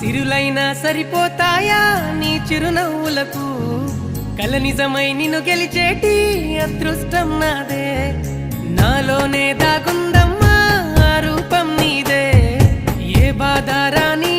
సిరులైనా సరిపోతాయా నీ చిరునవ్వులకు కల నిజమై నిన్ను గెలిచేటి అదృష్టం నాదే నాలోనే దాగుందమ్మా ఆ రూపం నీదే ఏ బాధ రాని